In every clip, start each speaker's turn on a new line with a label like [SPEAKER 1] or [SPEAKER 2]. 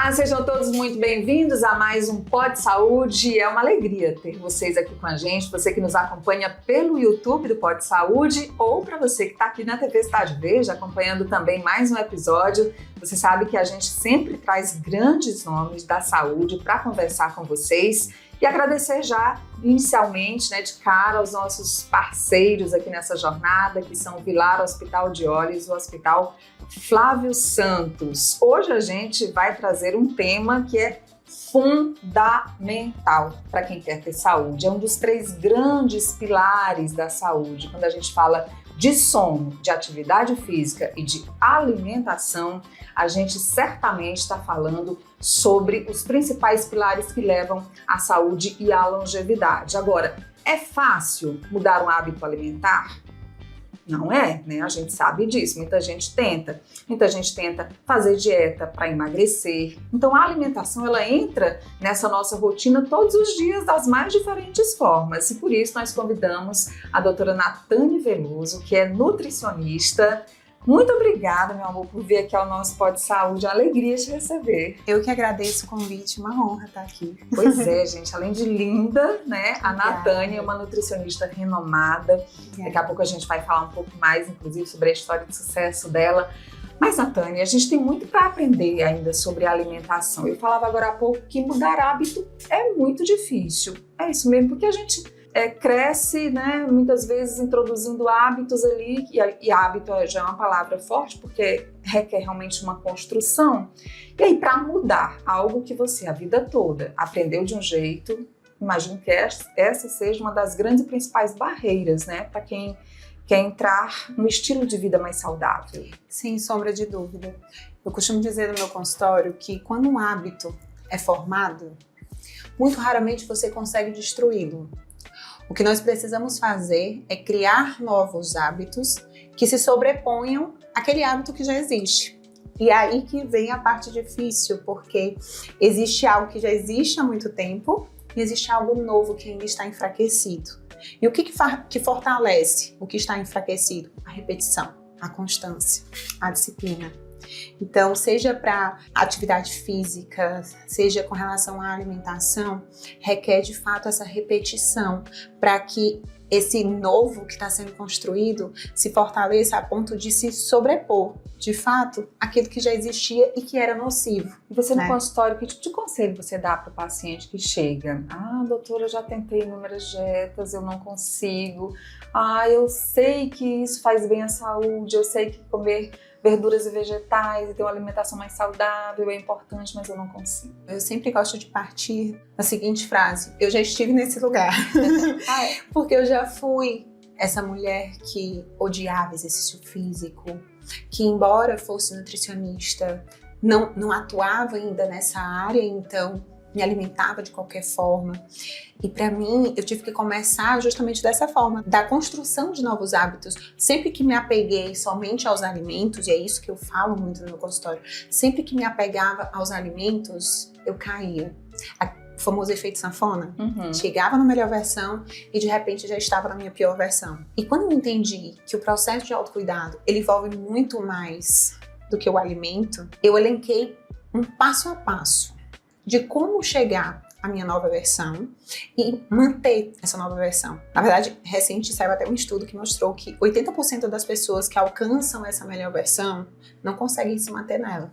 [SPEAKER 1] Olá, sejam todos muito bem-vindos a mais um Pod Saúde. É uma alegria ter vocês aqui com a gente, você que nos acompanha pelo YouTube do Pod Saúde ou para você que está aqui na TV Cidade Verde acompanhando também mais um episódio. Você sabe que a gente sempre traz grandes nomes da saúde para conversar com vocês e agradecer já inicialmente, de cara, aos nossos parceiros aqui nessa jornada, que são o Vilar Hospital de Olhos e o Hospital Flávio Santos. Hoje a gente vai trazer um tema que é fundamental para quem quer ter saúde. É um dos 3 grandes pilares da saúde. Quando a gente fala de sono, de atividade física e de alimentação, a gente certamente está falando sobre os principais pilares que levam à saúde e à longevidade. Agora, é fácil mudar um hábito alimentar? Não é, né? A gente sabe disso, muita gente tenta fazer dieta para emagrecer. Então a alimentação ela entra nessa nossa rotina todos os dias das mais diferentes formas e por isso nós convidamos a doutora Natane Veloso, que é nutricionista. Muito obrigada, meu amor, por vir aqui ao nosso Pod Saúde. Alegria te receber.
[SPEAKER 2] Eu que agradeço o convite, uma honra estar aqui.
[SPEAKER 1] Pois é, gente, além de linda, né? A Natane é uma nutricionista renomada. Daqui a pouco a gente vai falar um pouco mais, inclusive, sobre a história de sucesso dela. Mas, Natane, a gente tem muito para aprender ainda sobre a alimentação. Eu falava agora há pouco que mudar hábito é muito difícil. É isso mesmo, porque a gente cresce, né, muitas vezes introduzindo hábitos ali, e hábito já é uma palavra forte, porque requer realmente uma construção. E aí, para mudar algo que você a vida toda aprendeu de um jeito, imagino que essa seja uma das grandes e principais barreiras, né, para quem quer entrar no estilo de vida mais saudável.
[SPEAKER 2] Sem sombra de dúvida. Eu costumo dizer no meu consultório que quando um hábito é formado, muito raramente você consegue destruí-lo. O que nós precisamos fazer é criar novos hábitos que se sobreponham àquele hábito que já existe. E é aí que vem a parte difícil, porque existe algo que já existe há muito tempo e existe algo novo que ainda está enfraquecido. E o que fortalece o que está enfraquecido? A repetição, a constância, a disciplina. Então, seja para atividade física, seja com relação à alimentação, requer de fato essa repetição para que esse novo que está sendo construído se fortaleça a ponto de se sobrepor, de fato, aquilo que já existia e que era nocivo.
[SPEAKER 1] E você no consultório, que tipo de conselho você dá para o paciente que chega? Ah, doutora, eu já tentei inúmeras dietas, eu não consigo. Ah, eu sei que isso faz bem à saúde, eu sei que comer verduras e vegetais e ter uma alimentação mais saudável é importante, mas eu não consigo.
[SPEAKER 2] Eu sempre gosto de partir da seguinte frase: eu já estive nesse lugar. Porque eu já fui essa mulher que odiava exercício físico, que embora fosse nutricionista, não atuava ainda nessa área, então me alimentava de qualquer forma. E para mim, eu tive que começar justamente dessa forma, da construção de novos hábitos. Sempre que me apeguei somente aos alimentos, e é isso que eu falo muito no meu consultório, sempre que me apegava aos alimentos, eu caía. O famoso efeito sanfona. Chegava na melhor versão e de repente já estava na minha pior versão. E quando eu entendi que o processo de autocuidado, ele envolve muito mais do que o alimento, eu elenquei um passo a passo de como chegar à minha nova versão e manter essa nova versão. Na verdade, recente saiu até um estudo que mostrou que 80% das pessoas que alcançam essa melhor versão não conseguem se manter nela.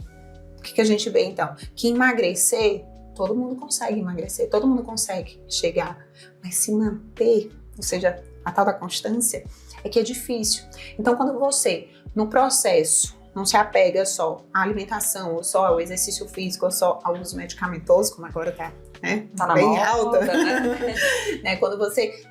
[SPEAKER 2] O que a gente vê então? Que emagrecer, todo mundo consegue emagrecer, todo mundo consegue chegar, mas se manter, ou seja, a tal da constância, é que é difícil. Então, quando você, no processo, não se apega só à alimentação, ou só ao exercício físico, ou só ao uso medicamentoso, como agora tá bem alta. Né? Quando você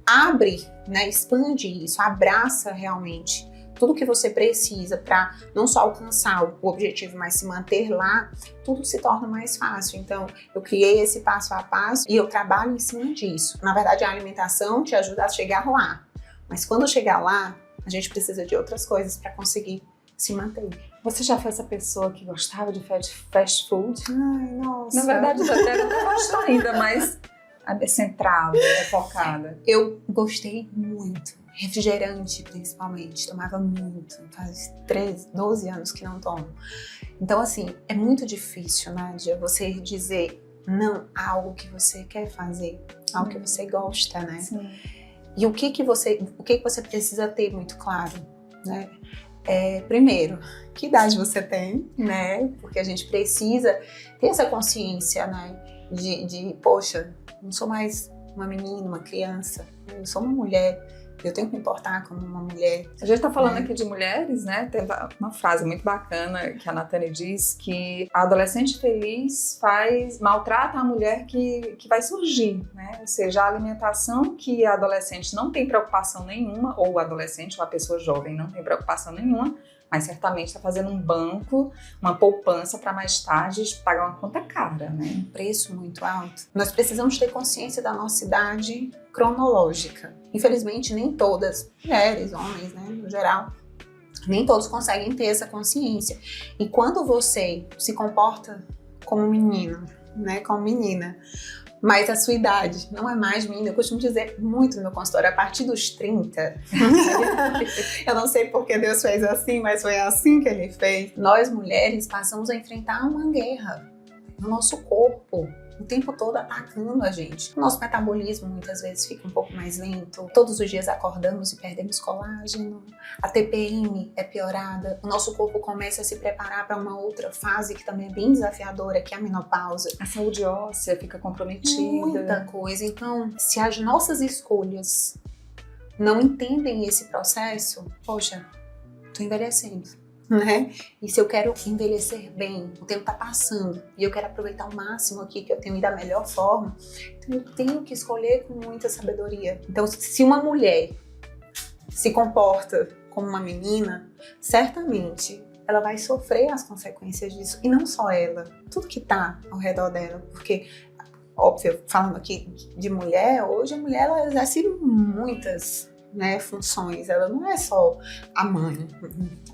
[SPEAKER 2] abre, expande isso, abraça realmente tudo que você precisa para não só alcançar o objetivo, mas se manter lá, tudo se torna mais fácil. Então, eu criei esse passo a passo e eu trabalho em cima disso. Na verdade, a alimentação te ajuda a chegar lá, mas quando chegar lá, a gente precisa de outras coisas para conseguir se manter.
[SPEAKER 1] Você já foi essa pessoa que gostava de fast food?
[SPEAKER 2] Ai, nossa.
[SPEAKER 1] Na verdade, eu até não gosto ainda, mas é centrada, é focada.
[SPEAKER 2] Eu gostei muito. refrigerante principalmente, tomava muito, faz 12 anos que não tomo. Então assim, é muito difícil, Nádia, você dizer não a algo que você quer fazer, algo que você gosta, né?
[SPEAKER 1] Sim.
[SPEAKER 2] E o que você precisa ter muito claro, né? Primeiro, que idade você tem, né? Porque a gente precisa ter essa consciência, né? Poxa, não sou mais uma menina, uma criança, eu sou uma mulher, eu tenho que me importar como uma mulher.
[SPEAKER 1] A gente está falando aqui de mulheres, né? Tem uma frase muito bacana que a Natane diz, que a adolescente feliz maltrata a mulher que vai surgir, né? Ou seja, a alimentação que a adolescente não tem preocupação nenhuma, ou o adolescente ou a pessoa jovem não tem preocupação nenhuma, mas certamente está fazendo um banco, uma poupança para mais tarde pagar uma conta cara, né?
[SPEAKER 2] Um preço muito alto. Nós precisamos ter consciência da nossa idade cronológica. Infelizmente, nem todas, mulheres, homens, né, no geral, nem todos conseguem ter essa consciência. E quando você se comporta como menino, né, como menina, mas a sua idade não é mais menina, eu costumo dizer muito no meu consultório, a partir dos 30, eu não sei porque Deus fez assim, mas foi assim que Ele fez. Nós mulheres passamos a enfrentar uma guerra no nosso corpo, o tempo todo atacando a gente. O nosso metabolismo muitas vezes fica um pouco mais lento, todos os dias acordamos e perdemos colágeno, a TPM é piorada, o nosso corpo começa a se preparar para uma outra fase que também é bem desafiadora, que é a menopausa.
[SPEAKER 1] A saúde óssea fica comprometida.
[SPEAKER 2] Muita coisa. Então, se as nossas escolhas não entendem esse processo, poxa, tô envelhecendo. Né? E se eu quero envelhecer bem, o tempo tá passando e eu quero aproveitar o máximo aqui que eu tenho e da melhor forma, então eu tenho que escolher com muita sabedoria. Então, se uma mulher se comporta como uma menina, certamente ela vai sofrer as consequências disso. E não só ela, tudo que tá ao redor dela. Porque, óbvio, falando aqui de mulher, hoje a mulher ela exerce muitas, né, funções. Ela não é só a mãe.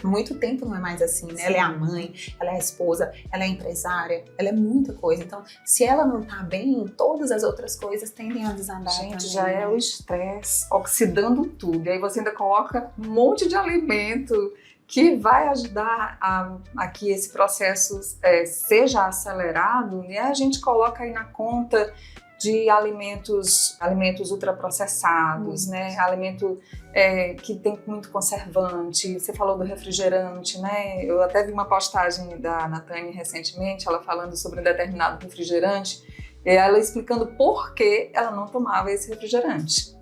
[SPEAKER 2] Há muito tempo não é mais assim, né? Ela é a mãe, ela é a esposa, ela é a empresária, ela é muita coisa. Então, se ela não tá bem, todas as outras coisas tendem a desandar.
[SPEAKER 1] Gente,
[SPEAKER 2] também,
[SPEAKER 1] já é o estresse oxidando tudo. E aí você ainda coloca um monte de alimento que vai ajudar a que esse processo seja acelerado, e a gente coloca aí na conta de alimentos ultraprocessados, né? Alimento que tem muito conservante. Você falou do refrigerante, né? Eu até vi uma postagem da Natane recentemente, ela falando sobre um determinado refrigerante, e ela explicando por que ela não tomava esse refrigerante.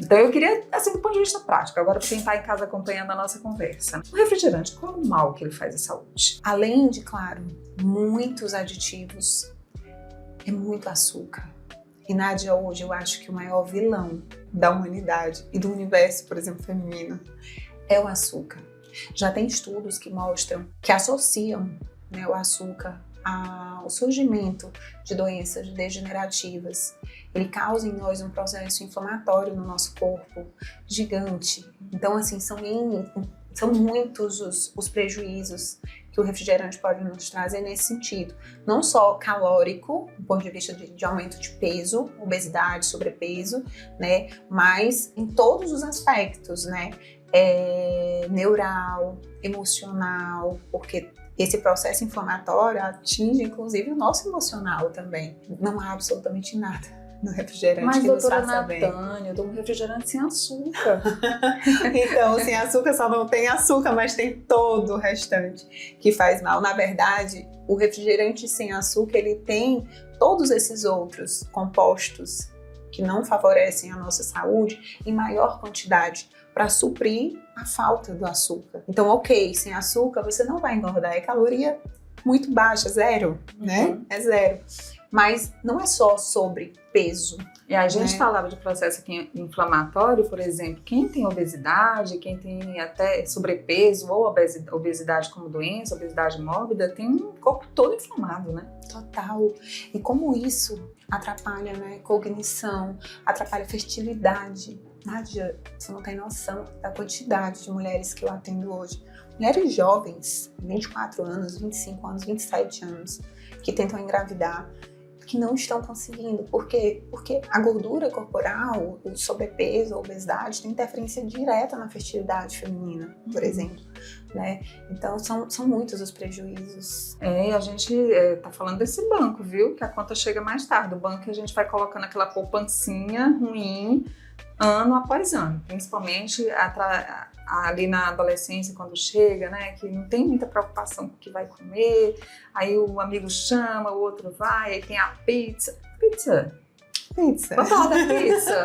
[SPEAKER 1] Então eu queria, assim, do ponto de vista prático, agora para quem está em casa acompanhando a nossa conversa. O refrigerante, qual é o mal que ele faz à saúde?
[SPEAKER 2] Além de, claro, muitos aditivos, é muito açúcar. E, Nádia, hoje eu acho que o maior vilão da humanidade e do universo, por exemplo, feminino, é o açúcar. Já tem estudos que mostram, que associam, né, o açúcar ao surgimento de doenças degenerativas. Ele causa em nós um processo inflamatório no nosso corpo gigante. Então, assim, são muitos os prejuízos que o refrigerante pode nos trazer nesse sentido. Não só calórico, do ponto de vista de aumento de peso, obesidade, sobrepeso, né? Mas em todos os aspectos, né? Neural, emocional, porque esse processo inflamatório atinge, inclusive, o nosso emocional também. Não há absolutamente nada no refrigerante que nos faça bem.
[SPEAKER 1] Mas, doutora Natane, eu tomo refrigerante sem açúcar.
[SPEAKER 2] Então, sem açúcar só não tem açúcar, mas tem todo o restante que faz mal. Na verdade, o refrigerante sem açúcar, ele tem todos esses outros compostos que não favorecem a nossa saúde em maior quantidade para suprir a falta do açúcar. Então, ok, sem açúcar você não vai engordar, é caloria muito baixa, zero, né? É zero. Mas não é só sobre peso.
[SPEAKER 1] E a gente falava de processo aqui inflamatório, por exemplo, quem tem obesidade, quem tem até sobrepeso ou obesidade como doença, obesidade mórbida, tem um corpo todo inflamado, né?
[SPEAKER 2] Total. E como isso atrapalha, né, cognição, atrapalha fertilidade. Nádia, você não tem noção da quantidade de mulheres que eu atendo hoje. Mulheres jovens, 24 anos, 25 anos, 27 anos, que tentam engravidar, que não estão conseguindo. Por quê? Porque a gordura corporal, o sobrepeso, a obesidade tem interferência direta na fertilidade feminina, por exemplo, né? Então são muitos os prejuízos.
[SPEAKER 1] E a gente tá falando desse banco, viu? Que a conta chega mais tarde. O banco que a gente vai colocando aquela poupancinha ruim ano após ano, principalmente ali na adolescência, quando chega, né, que não tem muita preocupação com o que vai comer, aí o amigo chama, o outro vai, aí tem a pizza. Vamos falar da pizza.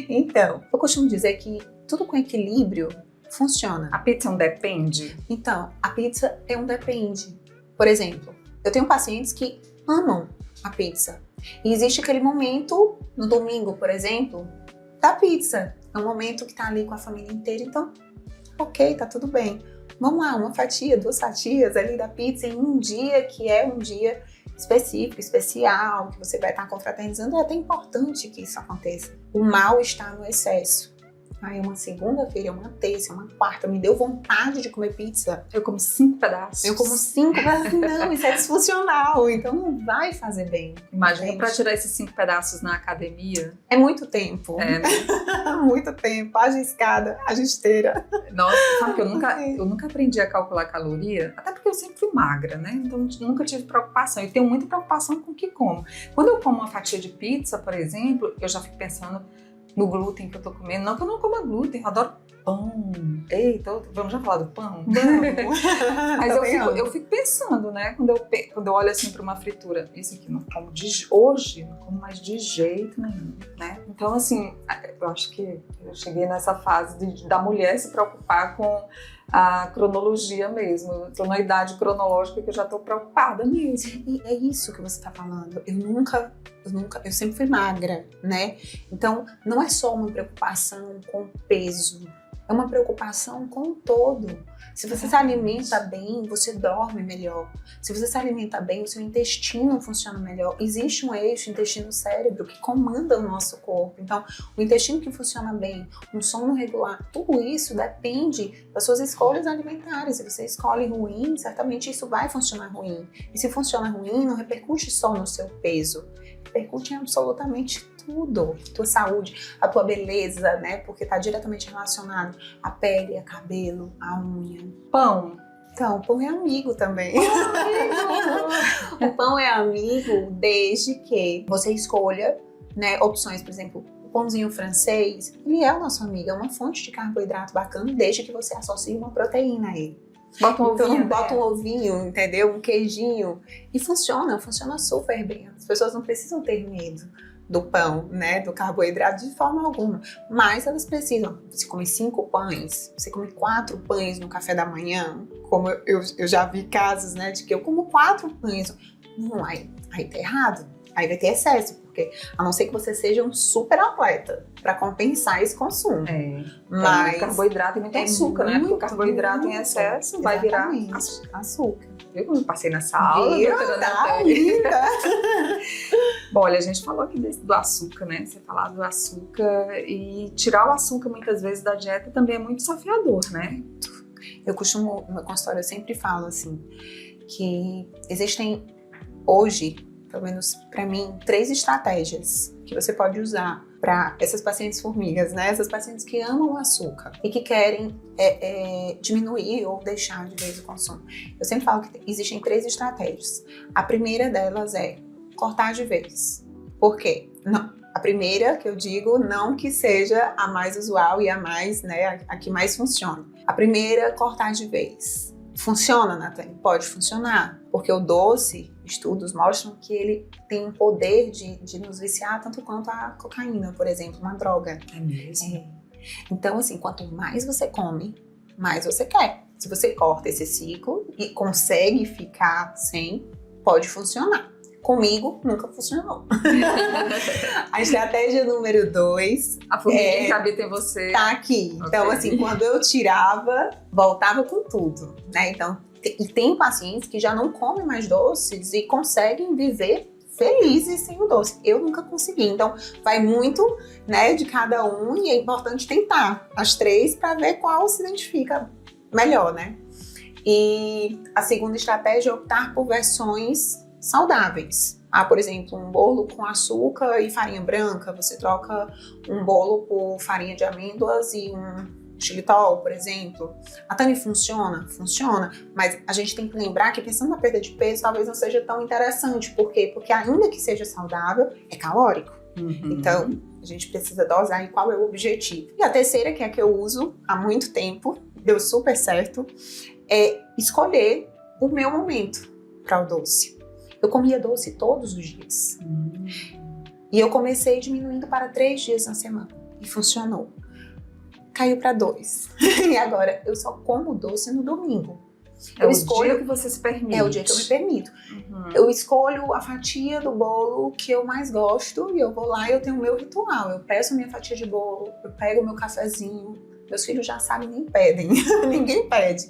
[SPEAKER 2] Então, eu costumo dizer que tudo com equilíbrio funciona.
[SPEAKER 1] A pizza é um depende?
[SPEAKER 2] Então, a pizza é um depende. Por exemplo, eu tenho pacientes que amam a pizza. E existe aquele momento, no domingo, por exemplo, da pizza. É um momento que tá ali com a família inteira, então, ok, tá tudo bem. Vamos lá, uma fatia, 2 fatias ali da pizza em um dia que é um dia específico, especial, que você vai estar confraternizando. É até importante que isso aconteça. O mal está no excesso. Aí uma segunda-feira, uma terça, uma quarta, me deu vontade de comer pizza.
[SPEAKER 1] Eu como 5 pedaços.
[SPEAKER 2] Eu como 5 pedaços. Não, isso é disfuncional, então não vai fazer bem.
[SPEAKER 1] Imagina para tirar esses 5 pedaços na academia.
[SPEAKER 2] É muito tempo.
[SPEAKER 1] Né?
[SPEAKER 2] Muito tempo. Haja escada, haja esteira.
[SPEAKER 1] Nossa, sabe que eu nunca aprendi a calcular caloria, até porque eu sempre fui magra, né? Então nunca tive preocupação. Eu tenho muita preocupação com o que como. Quando eu como uma fatia de pizza, por exemplo, eu já fico pensando no glúten que eu tô comendo. Não que eu não coma glúten, eu adoro pão. Eita, vamos já falar do pão?
[SPEAKER 2] Vamos.
[SPEAKER 1] Mas eu fico pensando, né? Quando eu olho assim para uma fritura, isso aqui não como hoje, não como mais de jeito nenhum, né? Então, assim, eu acho que eu cheguei nessa fase da mulher se preocupar com a cronologia mesmo. Eu tô na idade cronológica que eu já tô preocupada mesmo.
[SPEAKER 2] E é isso que você tá falando. Eu sempre fui magra, né? Então, não é só uma preocupação com o peso, é uma preocupação com o todo. Se você se alimenta bem, você dorme melhor. Se você se alimenta bem, o seu intestino funciona melhor. Existe um eixo intestino-cérebro que comanda o nosso corpo. Então, o intestino que funciona bem, um sono regular, tudo isso depende das suas escolhas alimentares. Se você escolhe ruim, certamente isso vai funcionar ruim. E se funciona ruim, não repercute só no seu peso, repercute em absolutamente tudo. Tua saúde, a tua beleza, né? Porque tá diretamente relacionado à pele, a cabelo, a unha.
[SPEAKER 1] Pão.
[SPEAKER 2] Então, o pão é amigo também. O pão é amigo desde que você escolha, né, opções, por exemplo, o pãozinho francês, ele é o nosso amigo, é uma fonte de carboidrato bacana desde que você associe uma proteína a ele.
[SPEAKER 1] Bota um ovinho,
[SPEAKER 2] então, bota um ovinho, entendeu? Um queijinho. E funciona super bem. As pessoas não precisam ter medo do pão, né? Do carboidrato de forma alguma. Mas elas precisam. Você come 5 pães, você come 4 pães no café da manhã. Como eu já vi casos, né? De que eu como 4 pães. Não, aí tá errado. Aí vai ter excesso, porque a não ser que você seja um super atleta para compensar esse consumo.
[SPEAKER 1] Mas carboidrato e muito açúcar, né? Porque o carboidrato em excesso vai virar
[SPEAKER 2] açúcar.
[SPEAKER 1] Viu como eu passei nessa aula? Bom, olha, a gente falou aqui do açúcar, né? Você falar do açúcar e tirar o açúcar muitas vezes da dieta também é muito desafiador, né?
[SPEAKER 2] Eu costumo, no meu consultório, eu sempre falo assim, que existem hoje, pelo menos para mim, 3 estratégias que você pode usar para essas pacientes formigas, né? Essas pacientes que amam o açúcar e que querem diminuir ou deixar de vez o consumo. Eu sempre falo que existem 3 estratégias. A primeira delas é cortar de vez. Por quê? Não. A primeira que eu digo, não que seja a mais usual e a mais, né, a que mais funciona. A primeira, cortar de vez. Funciona, Nathalie? Pode funcionar, porque o doce, estudos mostram que ele tem um poder de nos viciar tanto quanto a cocaína, por exemplo, uma droga.
[SPEAKER 1] É mesmo?
[SPEAKER 2] Então, assim, quanto mais você come, mais você quer. Se você corta esse ciclo e consegue ficar sem, pode funcionar. Comigo, nunca funcionou. A estratégia número 2...
[SPEAKER 1] A formiguinha que habita em você.
[SPEAKER 2] Tá aqui. Okay. Então, assim, quando eu tirava, voltava com tudo, né? Então, e tem pacientes que já não comem mais doces e conseguem viver felizes sem o doce. Eu nunca consegui. Então, vai muito, né, de cada um e é importante tentar as 3 para ver qual se identifica melhor, né? E a segunda estratégia é optar por versões saudáveis. por exemplo, um bolo com açúcar e farinha branca, você troca um bolo por farinha de amêndoas e um xilitol, por exemplo. A Tami funciona? Funciona, mas a gente tem que lembrar que pensando na perda de peso, talvez não seja tão interessante. Por quê? Porque ainda que seja saudável, é calórico. Então, a gente precisa dosar e qual é o objetivo. E a terceira, que é a que eu uso há muito tempo, deu super certo, é escolher o meu momento para o doce. Eu comia doce todos os dias. E eu comecei diminuindo para 3 dias na semana. E funcionou. Caiu para 2. E agora eu só como doce no domingo.
[SPEAKER 1] É o dia que você se permite.
[SPEAKER 2] É o dia que eu me permito. Eu escolho a fatia do bolo que eu mais gosto e eu vou lá e eu tenho o meu ritual. Eu peço a minha fatia de bolo, eu pego o meu cafezinho. Meus filhos já sabem, nem pedem. Ninguém pede.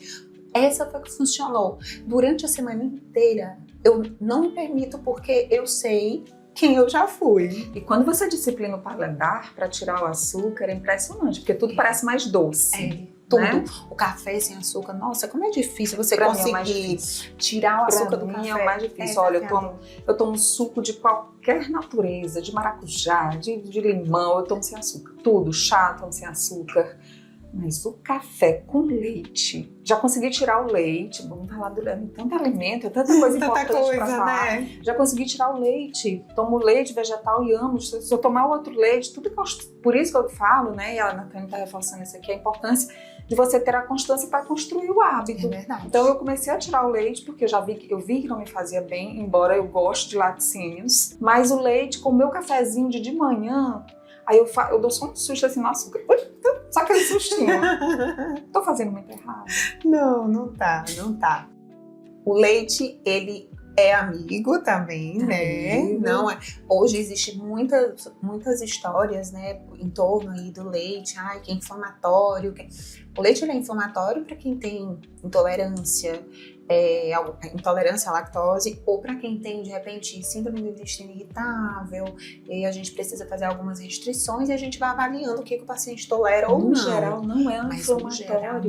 [SPEAKER 2] Essa foi que funcionou. Durante a semana inteira, eu não me permito porque eu sei quem eu já fui.
[SPEAKER 1] E quando você disciplina o paladar para tirar o açúcar, é impressionante, porque tudo parece mais doce.
[SPEAKER 2] Tudo.
[SPEAKER 1] Né?
[SPEAKER 2] O café sem açúcar, nossa, como é difícil você
[SPEAKER 1] Pra
[SPEAKER 2] conseguir tirar o açúcar do café.
[SPEAKER 1] É o mais difícil. Olha, eu tomo suco de qualquer natureza, de maracujá, de limão, eu tomo sem açúcar. Tudo, chá, tomo sem açúcar. Mas o café com leite, já consegui tirar o leite, vamos falar do tanto alimento, tanta coisa importante para falar.
[SPEAKER 2] Né?
[SPEAKER 1] Já consegui tirar o leite, tomo leite vegetal e amo. Se eu tomar outro leite, tudo que por isso que eu falo, né? E a Natânia está reforçando isso aqui, a importância de você ter a constância para construir o hábito.
[SPEAKER 2] É verdade.
[SPEAKER 1] Então eu comecei a tirar o leite porque eu vi que não me fazia bem, embora eu goste de laticínios. Mas o leite com o meu cafezinho de manhã, aí eu dou só um susto assim no açúcar. Só aquele sustinho. Tô fazendo muito errado.
[SPEAKER 2] Não tá. O leite, ele é amigo também, né? Não é. Hoje existem muitas histórias, né, em torno aí do leite, que é inflamatório. O leite ele é inflamatório para quem tem intolerância à lactose, ou para quem tem, de repente, síndrome do intestino irritável, e a gente precisa fazer algumas restrições e a gente vai avaliando o que o paciente tolera ou não.
[SPEAKER 1] No geral, não é
[SPEAKER 2] Mas
[SPEAKER 1] inflamatório.
[SPEAKER 2] No geral,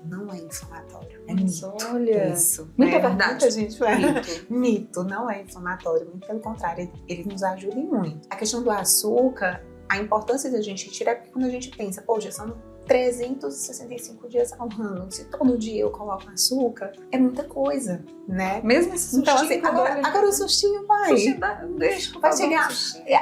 [SPEAKER 2] não é inflamatório. É
[SPEAKER 1] Mas
[SPEAKER 2] mito.
[SPEAKER 1] olha,
[SPEAKER 2] Isso.
[SPEAKER 1] Mito é verdade.
[SPEAKER 2] Muita gente fala. Mito, não é inflamatório. Muito pelo contrário, ele nos ajuda muito. A questão do açúcar, a importância da gente tirar é porque quando a gente pensa, já são 365 dias ao ano. Se todo dia eu coloco açúcar, é muita coisa, né?
[SPEAKER 1] Mesmo esse sustinho.
[SPEAKER 2] Então, assim, agora o sustinho vai. Vai chegar.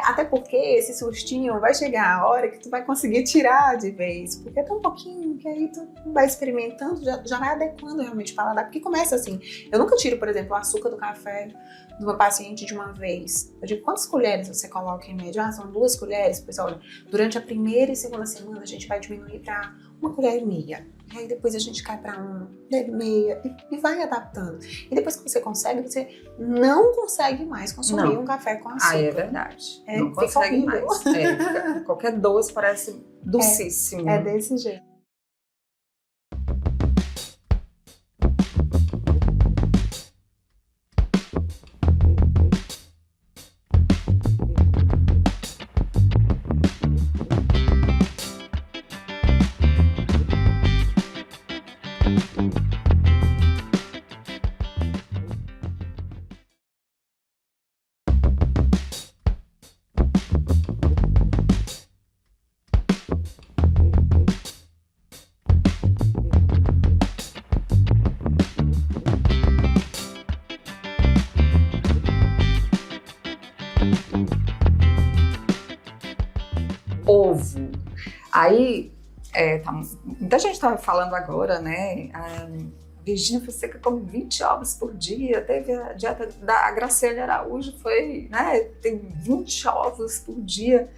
[SPEAKER 2] Até porque esse sustinho vai chegar a hora que tu vai conseguir tirar de vez. Porque é tão pouquinho que aí tu vai experimentando, já vai adequando realmente o paladar. Porque começa assim. Eu nunca tiro, por exemplo, o açúcar do café do meu paciente de uma vez. Eu digo, quantas colheres você coloca em média? São 2 colheres. Pois olha, durante a primeira e segunda semana a gente vai diminuir para 1,5 colher. E aí depois a gente cai para 1,5 e vai adaptando. E depois que você consegue, você não consegue mais consumir um café com açúcar.
[SPEAKER 1] É verdade. Não consegue mais. Qualquer doce parece docíssimo.
[SPEAKER 2] É desse jeito.
[SPEAKER 1] Ovo. Aí, muita gente estava falando agora, né? A Virgínia Fonseca come 20 ovos por dia. Teve a dieta da Graciane Araújo, tem 20 ovos por dia.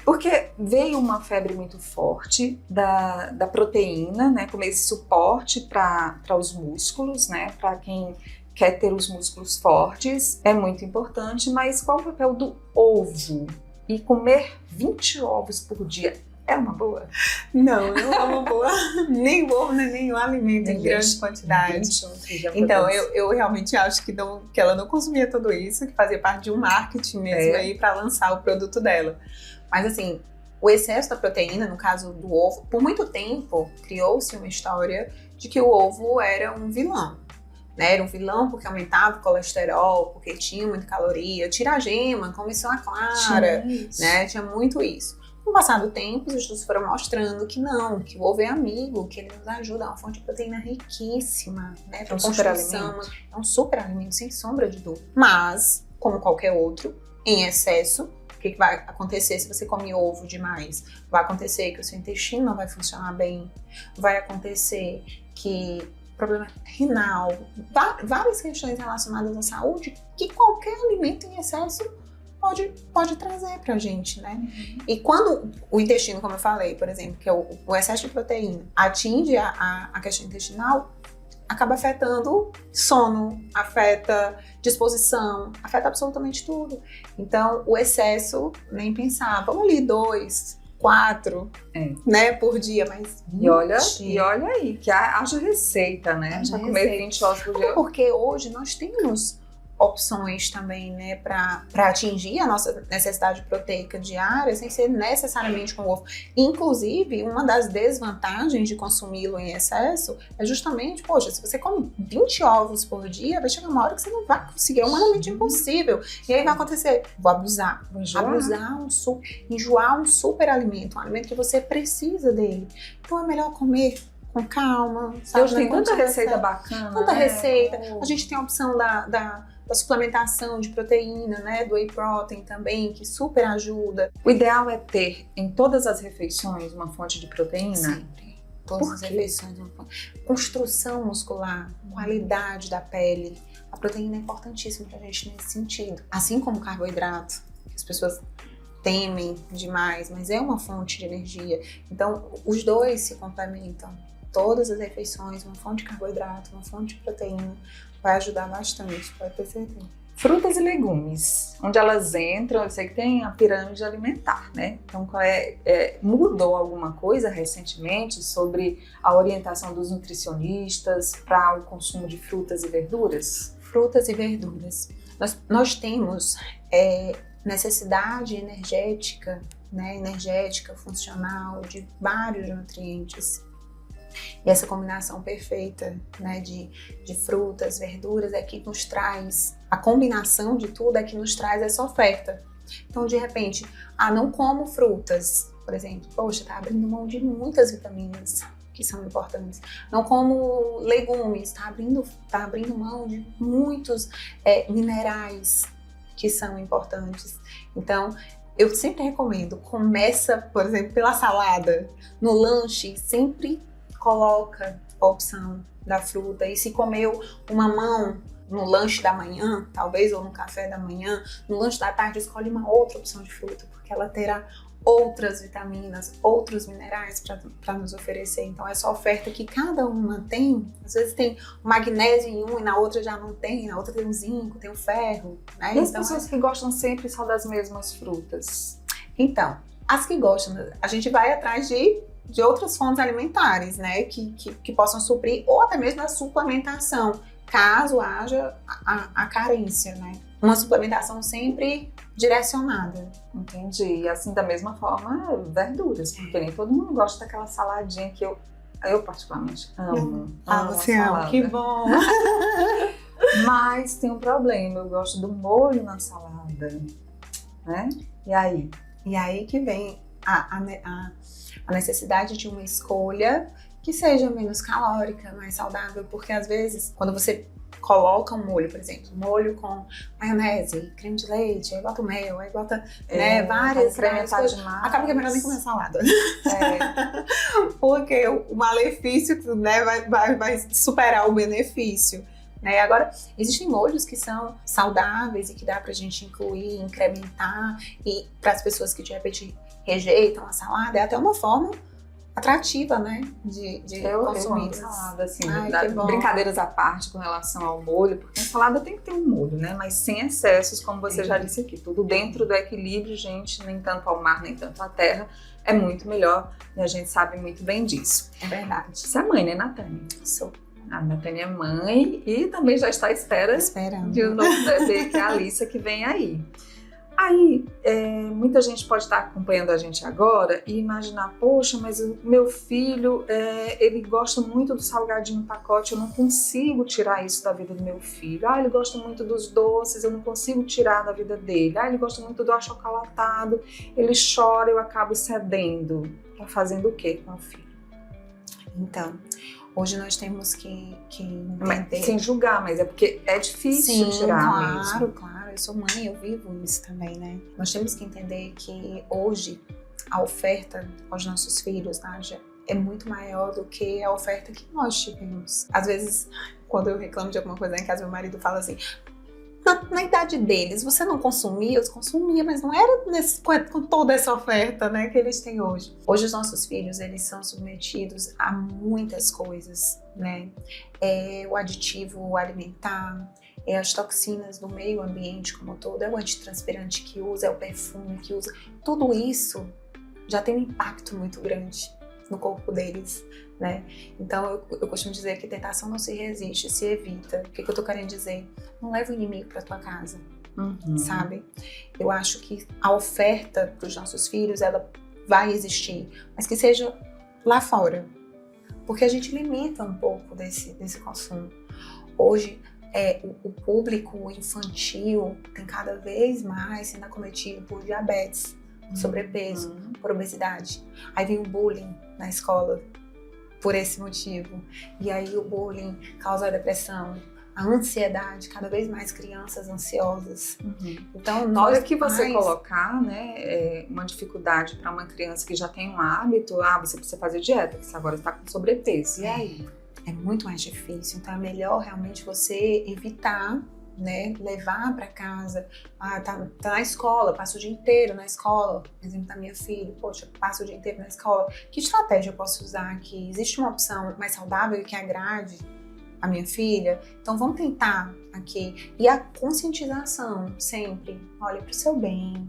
[SPEAKER 1] Porque veio uma febre muito forte da proteína, né? Como esse suporte para os músculos, né? Para quem quer ter os músculos fortes, é muito importante. Mas qual o papel do ovo? E comer 20 ovos por dia é uma boa?
[SPEAKER 2] Não é uma boa. Nem o ovo, nem o alimento em grande quantidade. Então, eu realmente acho que ela não consumia tudo isso, que fazia parte de um marketing mesmo aí para lançar o produto dela. Mas assim, o excesso da proteína, no caso do ovo, por muito tempo criou-se uma história de que o ovo era um vilão. né? Era um vilão porque aumentava o colesterol, porque tinha muita caloria. Tira a gema, come só a clara, né? Tinha muito isso. Com o passar do tempo, os estudos foram mostrando que não, que o ovo é amigo, que ele nos ajuda, é uma fonte de proteína riquíssima, né?
[SPEAKER 1] É um superalimento.
[SPEAKER 2] É um superalimento, sem sombra de dúvida. Mas, como qualquer outro, em excesso, o que vai acontecer se você come ovo demais? Vai acontecer que o seu intestino não vai funcionar bem, vai acontecer que problema renal, várias questões relacionadas à saúde que qualquer alimento em excesso pode trazer pra gente, né? E quando o intestino, como eu falei, por exemplo, que é o excesso de proteína, atinge a questão intestinal, acaba afetando sono, afeta disposição, afeta absolutamente tudo. Então, o excesso, nem pensar, vamos ali 2, 4, né, por dia, mas
[SPEAKER 1] e olha aí, que haja receita, né? Já comer 20 ovos por dia.
[SPEAKER 2] Porque hoje nós temos opções também, né, para atingir a nossa necessidade proteica diária sem ser necessariamente com ovo. Inclusive, uma das desvantagens de consumi-lo em excesso é justamente, poxa, se você come 20 ovos por dia, vai chegar uma hora que você não vai conseguir, é humanamente impossível. E aí vai acontecer, vou abusar, enjoar um super alimento, um alimento que você precisa dele. Então é melhor comer com calma, sabe?
[SPEAKER 1] Hoje tem tanta receita bacana.
[SPEAKER 2] Tanta receita. A gente tem a opção da suplementação de proteína, né? Do whey protein também, que super ajuda.
[SPEAKER 1] O ideal é ter em todas as refeições uma fonte de proteína?
[SPEAKER 2] Sempre. Todas as refeições. Construção muscular, qualidade da pele. A proteína é importantíssima pra gente nesse sentido. Assim como o carboidrato, que as pessoas temem demais, mas é uma fonte de energia. Então, os dois se complementam. Todas as refeições, uma fonte de carboidrato, uma fonte de proteína, vai ajudar bastante, pode ter certeza.
[SPEAKER 1] Frutas e legumes, onde elas entram, eu sei que tem a pirâmide alimentar, né? Então, mudou alguma coisa recentemente sobre a orientação dos nutricionistas para o consumo de frutas e verduras?
[SPEAKER 2] Frutas e verduras. Nós temos necessidade energética, né? Energética, funcional, de vários nutrientes. E essa combinação perfeita, né, de frutas, verduras é que nos traz, a combinação de tudo é que nos traz essa oferta. Então, de repente, não como frutas, por exemplo, poxa, tá abrindo mão de muitas vitaminas que são importantes. Não como legumes, tá abrindo mão de muitos minerais que são importantes. Então, eu sempre recomendo, começa, por exemplo, pela salada. No lanche, sempre coloca a opção da fruta. E se comeu uma mamão no lanche da manhã, talvez, ou no café da manhã, no lanche da tarde, escolhe uma outra opção de fruta, porque ela terá outras vitaminas, outros minerais para nos oferecer. Então, essa oferta que cada uma tem, às vezes tem magnésio em um e na outra já não tem, na outra tem o zinco, tem o ferro, né?
[SPEAKER 1] E as pessoas que gostam sempre só das mesmas frutas?
[SPEAKER 2] Então, as que gostam, a gente vai atrás de outras fontes alimentares, né, que possam suprir, ou até mesmo a suplementação, caso haja a carência, né. Uma suplementação sempre direcionada.
[SPEAKER 1] Entendi. E assim, da mesma forma, verduras, porque nem todo mundo gosta daquela saladinha que eu particularmente amo.
[SPEAKER 2] Você ama, que bom!
[SPEAKER 1] Mas tem um problema, eu gosto do molho na salada, né? E aí
[SPEAKER 2] que vem a necessidade de uma escolha que seja menos calórica, mais saudável, porque às vezes, quando você coloca um molho, por exemplo, molho com maionese, creme de leite, aí bota o mel, aí bota várias coisas, acaba que é melhor nem comer salada. Porque o malefício, né, vai superar o benefício. Agora, existem molhos que são saudáveis e que dá pra gente incluir, incrementar, e para as pessoas que de repente rejeitam a salada, é até uma forma atrativa, né, de consumir
[SPEAKER 1] salada, assim, brincadeiras à parte com relação ao molho, porque a salada tem que ter um molho, né, mas sem excessos, como você já disse aqui, tudo dentro do equilíbrio, gente, nem tanto ao mar, nem tanto à terra, é muito melhor, e a gente sabe muito bem disso.
[SPEAKER 2] É verdade.
[SPEAKER 1] Você é mãe, né, Natânia?
[SPEAKER 2] Sou.
[SPEAKER 1] A Natânia é mãe e também já está à espera
[SPEAKER 2] esperando
[SPEAKER 1] de um novo bebê, que é a Alissa, que vem aí. Aí, muita gente pode estar acompanhando a gente agora e imaginar, poxa, mas o meu filho, ele gosta muito do salgadinho pacote, eu não consigo tirar isso da vida do meu filho. Ah, ele gosta muito dos doces, eu não consigo tirar da vida dele. Ah, ele gosta muito do achocolatado, ele chora, eu acabo cedendo. Tá fazendo o quê com o filho?
[SPEAKER 2] Então, hoje nós temos que
[SPEAKER 1] Mas,
[SPEAKER 2] entender...
[SPEAKER 1] sem julgar, mas é porque é difícil tirar mesmo.
[SPEAKER 2] Claro, eu sou mãe, eu vivo isso também, né? Nós temos que entender que hoje a oferta aos nossos filhos, Nádia, é muito maior do que a oferta que nós tivemos. Às vezes, quando eu reclamo de alguma coisa em casa, meu marido fala assim, na idade deles, você não consumia? Eu consumia, mas não era com toda essa oferta, né, que eles têm hoje. Hoje os nossos filhos, eles são submetidos a muitas coisas, né? O aditivo alimentar, as toxinas do meio ambiente como um todo, o antitranspirante que usa, o perfume que usa. Tudo isso já tem um impacto muito grande no corpo deles, né? Então eu costumo dizer que tentação não se resiste, se evita. O que eu tô querendo dizer? Não leva o inimigo pra tua casa, sabe? Eu acho que a oferta pros nossos filhos, ela vai existir, mas que seja lá fora, porque a gente limita um pouco desse consumo. Hoje, o público infantil tem cada vez mais sendo acometido por diabetes, sobrepeso, por obesidade. Aí vem o bullying na escola por esse motivo. E aí o bullying causa a depressão, a ansiedade, cada vez mais crianças ansiosas. Então, nós
[SPEAKER 1] que você colocar, né, uma dificuldade para uma criança que já tem um hábito, você precisa fazer dieta, porque você agora está com sobrepeso. E aí?
[SPEAKER 2] É muito mais difícil. Então é melhor realmente você evitar, né, levar para casa. Tá na escola, passa o dia inteiro na escola. Por exemplo, da minha filha, poxa, passa o dia inteiro na escola. Que estratégia eu posso usar aqui? Existe uma opção mais saudável que agrade a minha filha? Então vamos tentar aqui. E a conscientização sempre, olha, pro seu bem.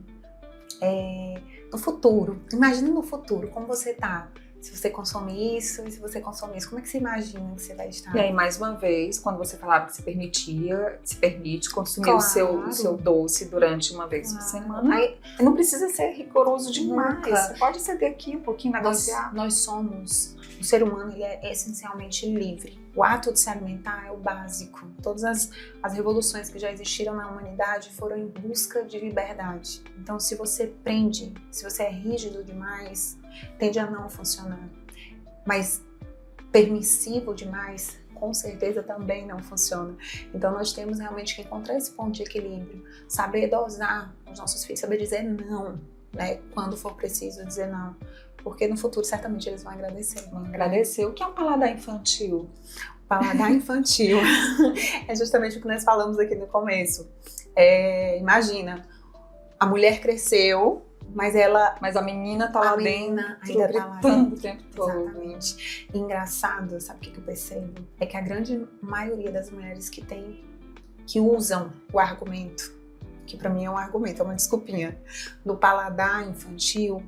[SPEAKER 2] No futuro, imagina no futuro como você tá. Se você consome isso e se você consome isso, como é que você imagina que você vai estar?
[SPEAKER 1] E aí, mais uma vez, quando você falava que se permite consumir o seu doce durante uma vez por semana, aí não precisa ser rigoroso demais. Você pode ceder aqui um pouquinho, negociar.
[SPEAKER 2] Nós somos, o ser humano, ele é essencialmente livre. O ato de se alimentar é o básico. Todas as revoluções que já existiram na humanidade foram em busca de liberdade. Então, se você prende, se você é rígido demais, tende a não funcionar. Mas permissivo demais, com certeza também não funciona. Então nós temos realmente que encontrar esse ponto de equilíbrio, saber dosar os nossos filhos, saber dizer não, né? Quando for preciso dizer não, porque no futuro certamente eles vão agradecer.
[SPEAKER 1] Vão agradecer. O que é um paladar infantil?
[SPEAKER 2] O paladar infantil é justamente o que nós falamos aqui no começo. Imagina, a mulher cresceu, mas a menina tá lá dentro, ainda tá lá dentro, o tempo todo. Exatamente. E engraçado, sabe o que eu percebo? É que a grande maioria das mulheres que usam o argumento, que pra mim é um argumento, é uma desculpinha, do paladar infantil,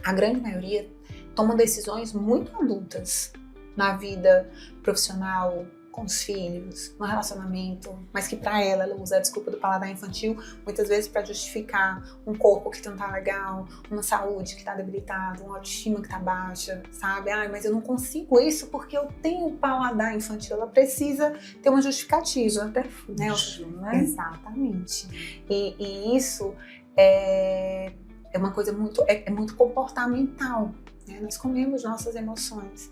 [SPEAKER 2] a grande maioria toma decisões muito adultas na vida profissional, com os filhos, no relacionamento, mas que pra ela usa a desculpa do paladar infantil muitas vezes pra justificar um corpo que não tá legal, uma saúde que tá debilitada, uma autoestima que tá baixa, sabe? Mas eu não consigo isso porque eu tenho um paladar infantil. Ela precisa ter uma justificativa,
[SPEAKER 1] até
[SPEAKER 2] né? Exatamente. E isso é uma coisa muito, muito comportamental, né? Nós comemos nossas emoções.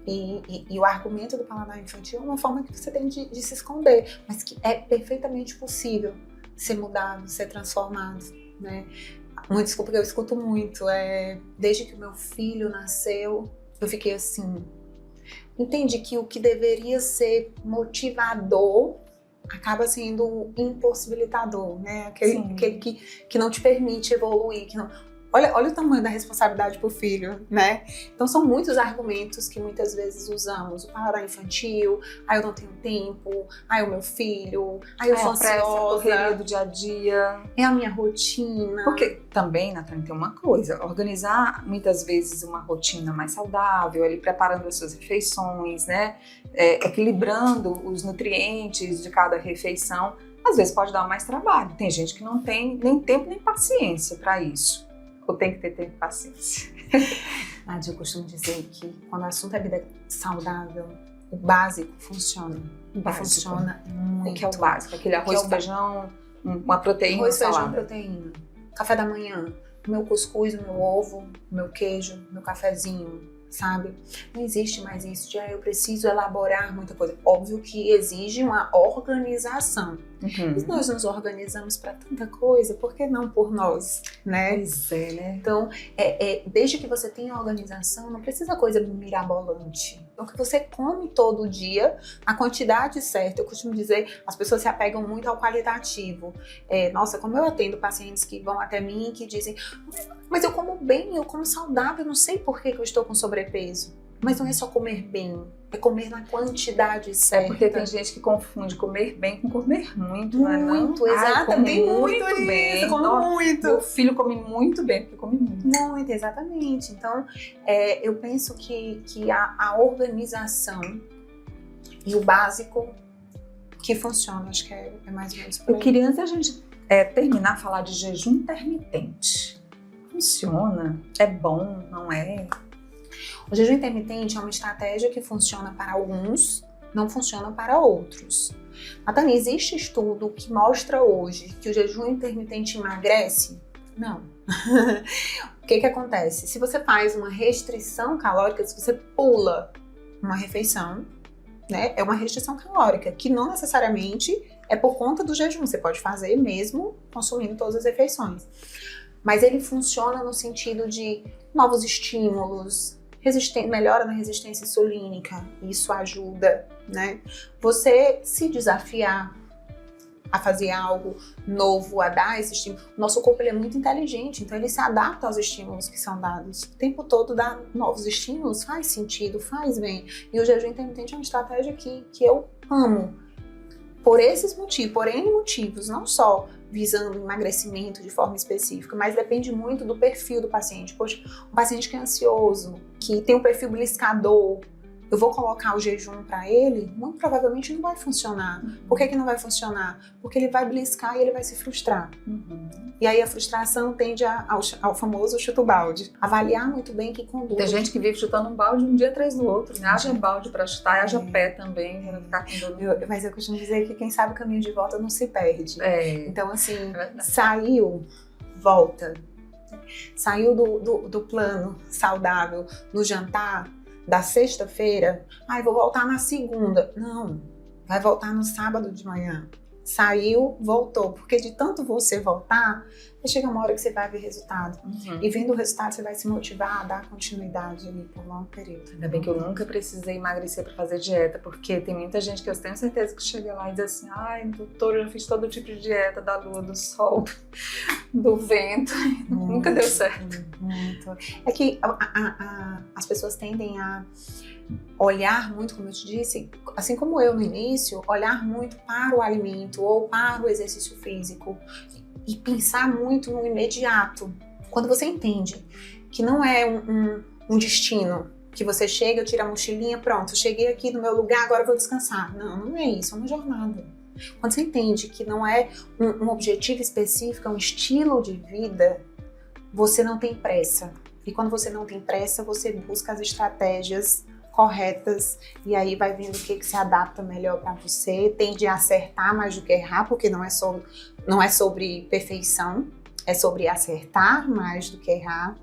[SPEAKER 2] E o argumento do paladar infantil é uma forma que você tem de se esconder, mas que é perfeitamente possível ser mudado, ser transformado, né? Uma desculpa que eu escuto muito desde que o meu filho nasceu, eu fiquei assim. Entendi que o que deveria ser motivador acaba sendo impossibilitador, né? Aquele que não te permite evoluir, que não... Olha o tamanho da responsabilidade pro filho, né? Então são muitos argumentos que muitas vezes usamos. O paladar infantil, eu não tenho tempo, o meu filho, eu sou ansiosa,
[SPEAKER 1] a correria do dia a dia.
[SPEAKER 2] É a minha rotina.
[SPEAKER 1] Porque também, Natália, tem uma coisa, organizar muitas vezes uma rotina mais saudável, ali preparando as suas refeições, né? Equilibrando os nutrientes de cada refeição. Às vezes pode dar mais trabalho. Tem gente que não tem nem tempo nem paciência para isso. Ou tem que ter tempo e paciência.
[SPEAKER 2] Nádia, eu costumo dizer que quando o assunto é vida saudável, o básico funciona. Funciona muito.
[SPEAKER 1] O que é o básico? Aquele arroz, feijão, uma proteína,
[SPEAKER 2] arroz,
[SPEAKER 1] salada.
[SPEAKER 2] feijão, proteína. Café da manhã, meu cuscuz, o meu ovo, meu queijo, meu cafezinho, sabe? Não existe mais isso de eu preciso elaborar muita coisa. Óbvio que exige uma organização. E nós nos organizamos para tanta coisa, por que não por nós, né?
[SPEAKER 1] Pois é, né?
[SPEAKER 2] Então, desde que você tenha organização, não precisa coisa mirabolante. O que você come todo dia, a quantidade certa. Eu costumo dizer, as pessoas se apegam muito ao qualitativo. Nossa, como eu atendo pacientes que vão até mim e que dizem, mas eu como bem, eu como saudável, não sei por que eu estou com sobrepeso. Mas não é só comer bem, é comer na quantidade certa.
[SPEAKER 1] É porque tem gente que confunde comer bem com comer muito,
[SPEAKER 2] não é não? Muito, exatamente.
[SPEAKER 1] Muito bem.
[SPEAKER 2] Muito.
[SPEAKER 1] Meu filho come muito bem, porque come muito.
[SPEAKER 2] Muito, exatamente. Então, eu penso que a organização e o básico que funciona, acho que é mais ou menos por aí.
[SPEAKER 1] Eu queria, antes da gente terminar, a falar de jejum intermitente. Funciona? É bom? Não é?
[SPEAKER 2] O jejum intermitente é uma estratégia que funciona para alguns, não funciona para outros. Natane, existe estudo que mostra hoje que o jejum intermitente emagrece? Não. O que acontece? Se você faz uma restrição calórica, se você pula uma refeição, né, é uma restrição calórica, que não necessariamente é por conta do jejum. Você pode fazer mesmo consumindo todas as refeições. Mas ele funciona no sentido de novos estímulos, melhora na resistência insulínica, isso ajuda, né? Você se desafiar a fazer algo novo, a dar esse estímulo. O nosso corpo ele é muito inteligente, então ele se adapta aos estímulos que são dados. O tempo todo dar novos estímulos faz sentido, faz bem. E o jejum intermitente é uma estratégia que eu amo. Por esses motivos, por N motivos, não só visando emagrecimento de forma específica, mas depende muito do perfil do paciente. Poxa, um paciente que é ansioso, que tem um perfil beliscador, eu vou colocar o jejum para ele, muito provavelmente não vai funcionar. Por que não vai funcionar? Porque ele vai beliscar e ele vai se frustrar. E aí a frustração tende ao famoso chuta-balde. Avaliar muito bem que conduta.
[SPEAKER 1] Tem gente que vive chutando um balde um dia atrás do outro, né? Haja balde para chutar, haja pé também, para ficar com dor.
[SPEAKER 2] Mas eu costumo dizer que quem sabe o caminho de volta não se perde. Então assim, saiu, volta. Saiu do plano saudável no jantar da sexta-feira, vou voltar na segunda. Não, vai voltar no sábado de manhã. Saiu, voltou. Porque de tanto você voltar, vai chegar uma hora que você vai ver resultado. E vendo o resultado, você vai se motivar a dar continuidade ali por um longo período.
[SPEAKER 1] Ainda bem que eu nunca precisei emagrecer para fazer dieta, porque tem muita gente que eu tenho certeza que chega lá e diz assim, doutora, eu já fiz todo tipo de dieta, da lua, do sol, do vento, nunca deu certo.
[SPEAKER 2] Muito. É que as pessoas tendem a olhar muito, como eu te disse, assim como eu no início, olhar muito para o alimento ou para o exercício físico e pensar muito no imediato. Quando você entende que não é um destino, que você chega, tira a mochilinha, pronto, cheguei aqui no meu lugar, agora eu vou descansar. Não é isso, é uma jornada. Quando você entende que não é um objetivo específico, é um estilo de vida, você não tem pressa. E quando você não tem pressa, você busca as estratégias corretas e aí vai vendo o que se adapta melhor para você, tende a acertar mais do que errar, porque não é sobre perfeição, é sobre acertar mais do que errar.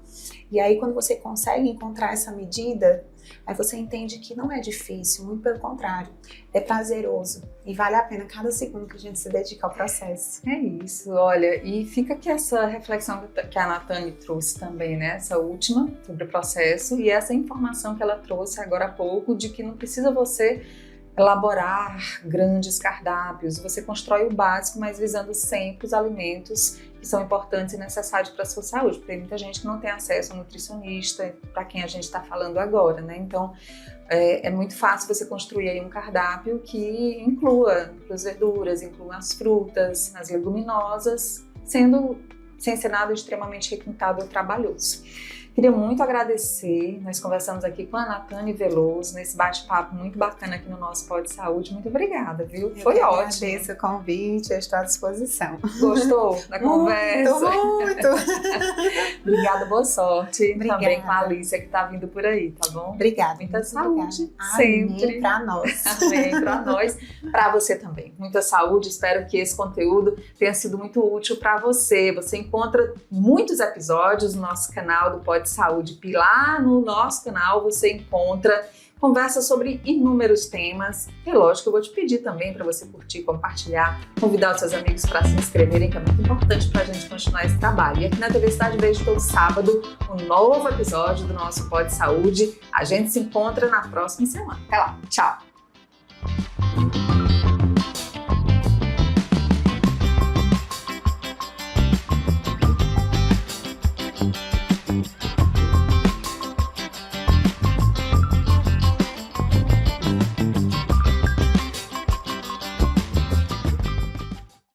[SPEAKER 2] E aí quando você consegue encontrar essa medida, aí você entende que não é difícil, muito pelo contrário, é prazeroso e vale a pena cada segundo que a gente se dedica ao processo.
[SPEAKER 1] É isso, olha, e fica aqui essa reflexão que a Natane trouxe também, né, essa última sobre o processo e essa informação que ela trouxe agora há pouco de que não precisa você elaborar grandes cardápios, você constrói o básico, mas visando sempre os alimentos que são importantes e necessários para a sua saúde, porque tem muita gente que não tem acesso a nutricionista, para quem a gente está falando agora, né? Então, é muito fácil você construir aí um cardápio que inclua as verduras, inclua as frutas, as leguminosas, sem ser nada extremamente requintado ou trabalhoso. Queria muito agradecer, nós conversamos aqui com a Ana Tânia Veloso, nesse bate-papo muito bacana aqui no nosso Pod Saúde. Muito obrigada, viu? Foi ótimo.
[SPEAKER 2] Agradeço o convite, eu estou à disposição.
[SPEAKER 1] Gostou da conversa?
[SPEAKER 2] Muito.
[SPEAKER 1] Obrigada, boa sorte.
[SPEAKER 2] Obrigada.
[SPEAKER 1] Também com a Alicia que tá vindo por aí, tá bom?
[SPEAKER 2] Obrigada.
[SPEAKER 1] Muita saúde,
[SPEAKER 2] obrigada.
[SPEAKER 1] sempre.
[SPEAKER 2] Amém pra nós.
[SPEAKER 1] Amém pra nós, pra você também. Muita saúde, espero que esse conteúdo tenha sido muito útil pra você. Você encontra muitos episódios no nosso canal do Pod Saúde. E lá no nosso canal você encontra conversa sobre inúmeros temas. E lógico, eu vou te pedir também para você curtir, compartilhar, convidar os seus amigos para se inscreverem, que é muito importante para a gente continuar esse trabalho. E aqui na TV Cidade Verde, todo sábado, um novo episódio do nosso Pod Saúde. A gente se encontra na próxima semana. Até lá, tchau!